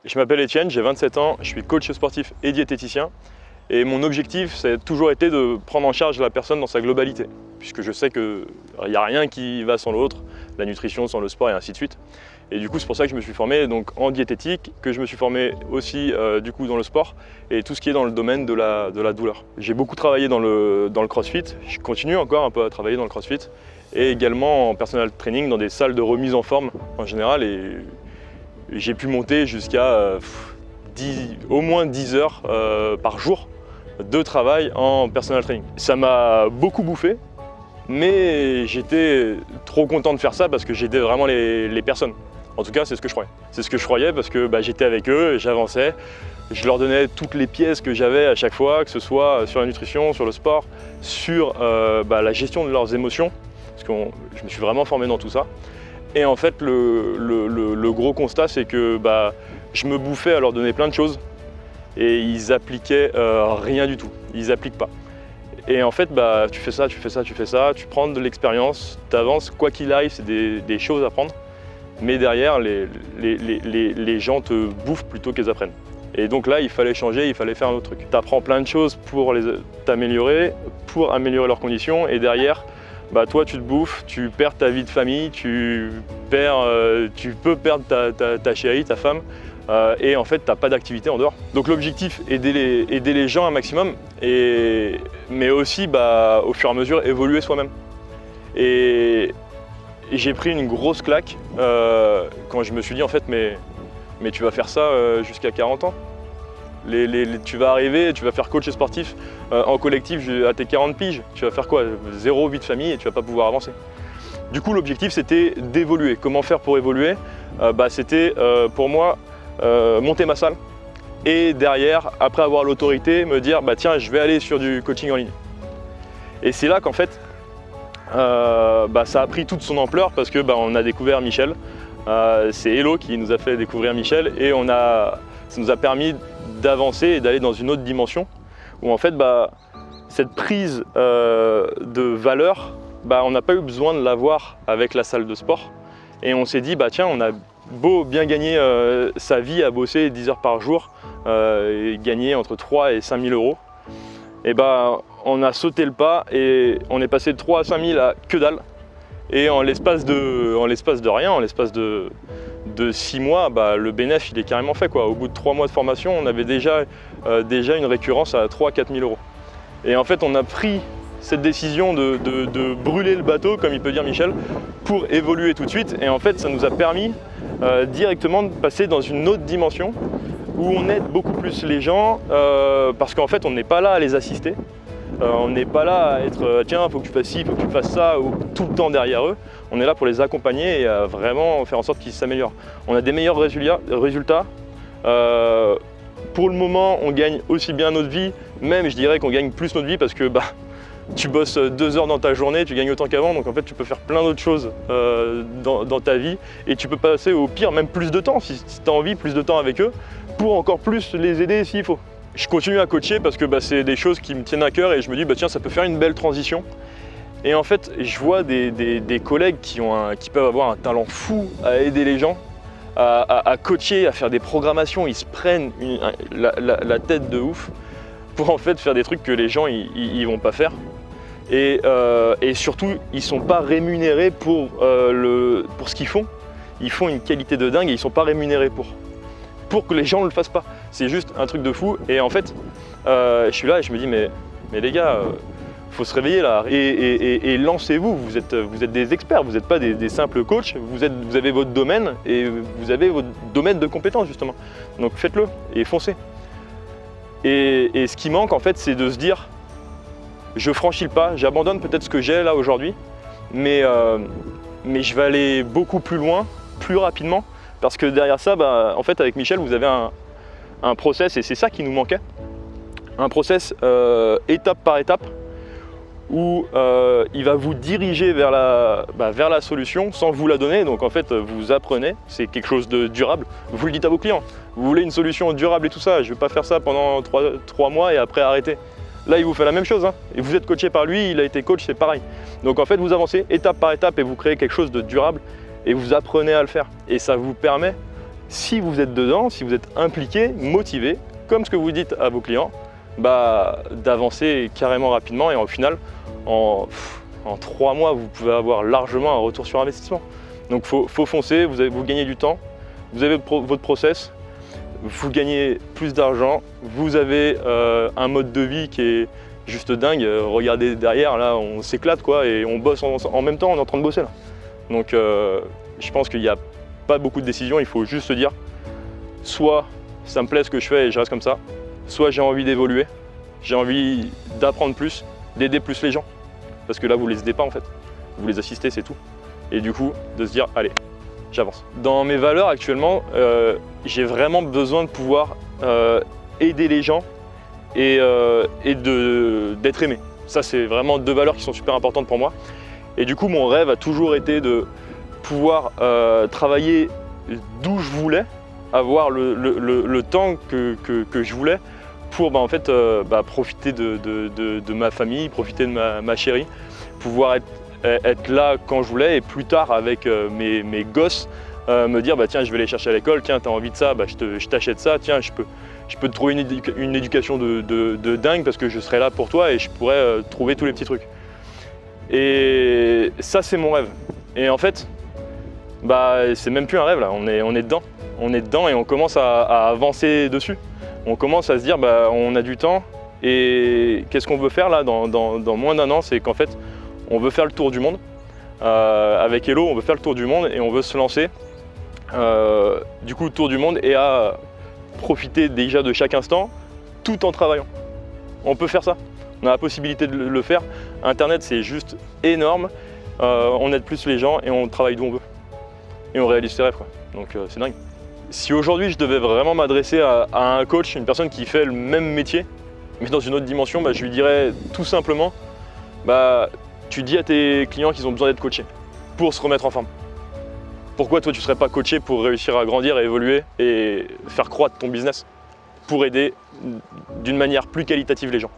Je m'appelle Étienne, j'ai 27 ans, je suis coach sportif et diététicien. Et mon objectif, ça a toujours été de prendre en charge la personne dans sa globalité. Puisque je sais qu'il n'y a rien qui va sans l'autre, la nutrition sans le sport et ainsi de suite. Et du coup, c'est pour ça que je me suis formé donc, en diététique, que je me suis formé aussi du coup, dans le sport et tout ce qui est dans le domaine de la douleur. J'ai beaucoup travaillé dans le crossfit, je continue encore un peu à travailler dans le crossfit et également en personal training dans des salles de remise en forme en général. Et j'ai pu monter jusqu'à au moins 10 heures par jour de travail en personal training. Ça m'a beaucoup bouffé, mais j'étais trop content de faire ça parce que j'aidais vraiment les personnes. En tout cas, c'est ce que je croyais. C'est ce que je croyais parce que j'étais avec eux, j'avançais, je leur donnais toutes les pièces que j'avais à chaque fois, que ce soit sur la nutrition, sur le sport, sur la gestion de leurs émotions, parce que je me suis vraiment formé dans tout ça. Et en fait, le gros constat, c'est que je me bouffais à leur donner plein de choses et ils appliquaient rien du tout, ils appliquent pas. Et en fait, tu fais ça, tu fais ça, tu fais ça, tu prends de l'expérience, tu avances, quoi qu'il arrive, c'est des choses à prendre. Mais derrière, les gens te bouffent plutôt qu'ils apprennent. Et donc là, il fallait changer, il fallait faire un autre truc. Tu apprends plein de choses pour t'améliorer, pour améliorer leurs conditions. Et derrière, toi, tu te bouffes, tu perds ta vie de famille, tu peux perdre ta chérie, ta femme. Et en fait, tu n'as pas d'activité en dehors. Donc l'objectif, aider les gens un maximum, mais aussi au fur et à mesure évoluer soi-même. Et j'ai pris une grosse claque quand je me suis dit en fait mais tu vas faire ça jusqu'à 40 ans. Tu vas arriver, tu vas faire coach sportif en collectif à tes 40 piges. Tu vas faire quoi? Zéro vie de famille et tu vas pas pouvoir avancer. Du coup l'objectif c'était d'évoluer. Comment faire pour évoluer? C'était pour moi monter ma salle et derrière, après avoir l'autorité, me dire tiens, je vais aller sur du coaching en ligne. Et c'est là qu'en fait ça a pris toute son ampleur parce que on a découvert Michel. C'est Hello qui nous a fait découvrir Michel et ça nous a permis d'avancer et d'aller dans une autre dimension où en fait cette prise de valeur, on n'a pas eu besoin de l'avoir avec la salle de sport et on s'est dit tiens, on a beau bien gagner sa vie à bosser 10 heures par jour et gagner entre 3 et 5 000 euros, et on a sauté le pas et on est passé de 3 à 5 000 à que dalle. Et en l'espace de rien, en l'espace de 6 mois, le bénéfice il est carrément fait, quoi. Au bout de 3 mois de formation, on avait déjà une récurrence à 3 à 4 000 euros. Et en fait, on a pris cette décision de brûler le bateau, comme il peut dire Michel, pour évoluer tout de suite. Et en fait, ça nous a permis directement de passer dans une autre dimension où on aide beaucoup plus les gens parce qu'en fait, on n'est pas là à les assister. On n'est pas là à être tiens, il faut que tu fasses ci, il faut que tu fasses ça, ou tout le temps derrière eux. On est là pour les accompagner et vraiment faire en sorte qu'ils s'améliorent. On a des meilleurs résultats. Pour le moment, on gagne aussi bien notre vie, même je dirais qu'on gagne plus notre vie parce que tu bosses 2 heures dans ta journée, tu gagnes autant qu'avant, donc en fait tu peux faire plein d'autres choses dans ta vie et tu peux passer au pire même plus de temps si tu as envie, plus de temps avec eux pour encore plus les aider s'il faut. Je continue à coacher parce que c'est des choses qui me tiennent à cœur et je me dis tiens, ça peut faire une belle transition. Et en fait, je vois des collègues qui peuvent avoir un talent fou à aider les gens, à coacher, à faire des programmations. Ils se prennent la tête de ouf pour en fait faire des trucs que les gens ils vont pas faire. Et surtout, ils sont pas rémunérés pour ce qu'ils font. Ils font une qualité de dingue et ils sont pas rémunérés pour que les gens ne le fassent pas. C'est juste un truc de fou. Et en fait, je suis là et je me dis mais les gars, faut se réveiller là et lancez-vous. Vous êtes des experts, vous n'êtes pas des simples coachs. Vous avez votre domaine et vous avez votre domaine de compétences justement. Donc faites-le et foncez. Et ce qui manque en fait, c'est de se dire je franchis le pas, j'abandonne peut-être ce que j'ai là aujourd'hui, mais je vais aller beaucoup plus loin, plus rapidement. Parce que derrière ça, en fait, avec Michel, vous avez un process, et c'est ça qui nous manquait. Un process étape par étape, où il va vous diriger vers la solution sans vous la donner. Donc en fait, vous apprenez, c'est quelque chose de durable. Vous le dites à vos clients, vous voulez une solution durable et tout ça, je ne vais pas faire ça pendant 3 mois et après arrêter. Là, il vous fait la même chose, hein. Et vous êtes coaché par lui, il a été coach, c'est pareil. Donc en fait, vous avancez étape par étape et vous créez quelque chose de durable et vous apprenez à le faire. Et ça vous permet, si vous êtes dedans, si vous êtes impliqué, motivé, comme ce que vous dites à vos clients, bah, d'avancer carrément rapidement et au final, en 3 mois, vous pouvez avoir largement un retour sur investissement. Donc faut foncer, vous gagnez du temps, vous avez votre process, vous gagnez plus d'argent, vous avez un mode de vie qui est juste dingue. Regardez derrière, là on s'éclate quoi et on bosse en même temps, on est en train de bosser là. Donc je pense qu'il n'y a pas beaucoup de décisions, il faut juste se dire soit ça me plaît ce que je fais et je reste comme ça, soit j'ai envie d'évoluer, j'ai envie d'apprendre plus, d'aider plus les gens. Parce que là vous les aidez pas en fait, vous les assistez, c'est tout. Et du coup de se dire allez, j'avance. Dans mes valeurs actuellement, j'ai vraiment besoin de pouvoir aider les gens et d'être aimé. Ça c'est vraiment 2 valeurs qui sont super importantes pour moi. Et du coup mon rêve a toujours été de pouvoir travailler d'où je voulais, avoir le temps que je voulais pour en fait, profiter de ma famille, profiter de ma chérie, pouvoir être là quand je voulais et plus tard avec mes gosses me dire tiens je vais les chercher à l'école, tiens t'as envie de ça, je t'achète ça, tiens je peux te trouver une éducation de dingue parce que je serai là pour toi et je pourrais trouver tous les petits trucs. Et ça c'est mon rêve. Et en fait c'est même plus un rêve là, on est dedans. On est dedans et on commence à avancer dessus. On commence à se dire on a du temps et qu'est-ce qu'on veut faire là dans moins d'1 an, c'est qu'en fait on veut faire le tour du monde. Avec Hello on veut faire le tour du monde et on veut se lancer du coup le tour du monde et à profiter déjà de chaque instant tout en travaillant. On peut faire ça, on a la possibilité de le faire. Internet c'est juste énorme, on aide plus les gens et on travaille d'où on veut. Et on réalise ses rêves quoi. Donc c'est dingue. Si aujourd'hui je devais vraiment m'adresser à un coach, une personne qui fait le même métier, mais dans une autre dimension, je lui dirais tout simplement, tu dis à tes clients qu'ils ont besoin d'être coachés pour se remettre en forme. Pourquoi toi tu ne serais pas coaché pour réussir à grandir et évoluer et faire croître ton business, pour aider d'une manière plus qualitative les gens?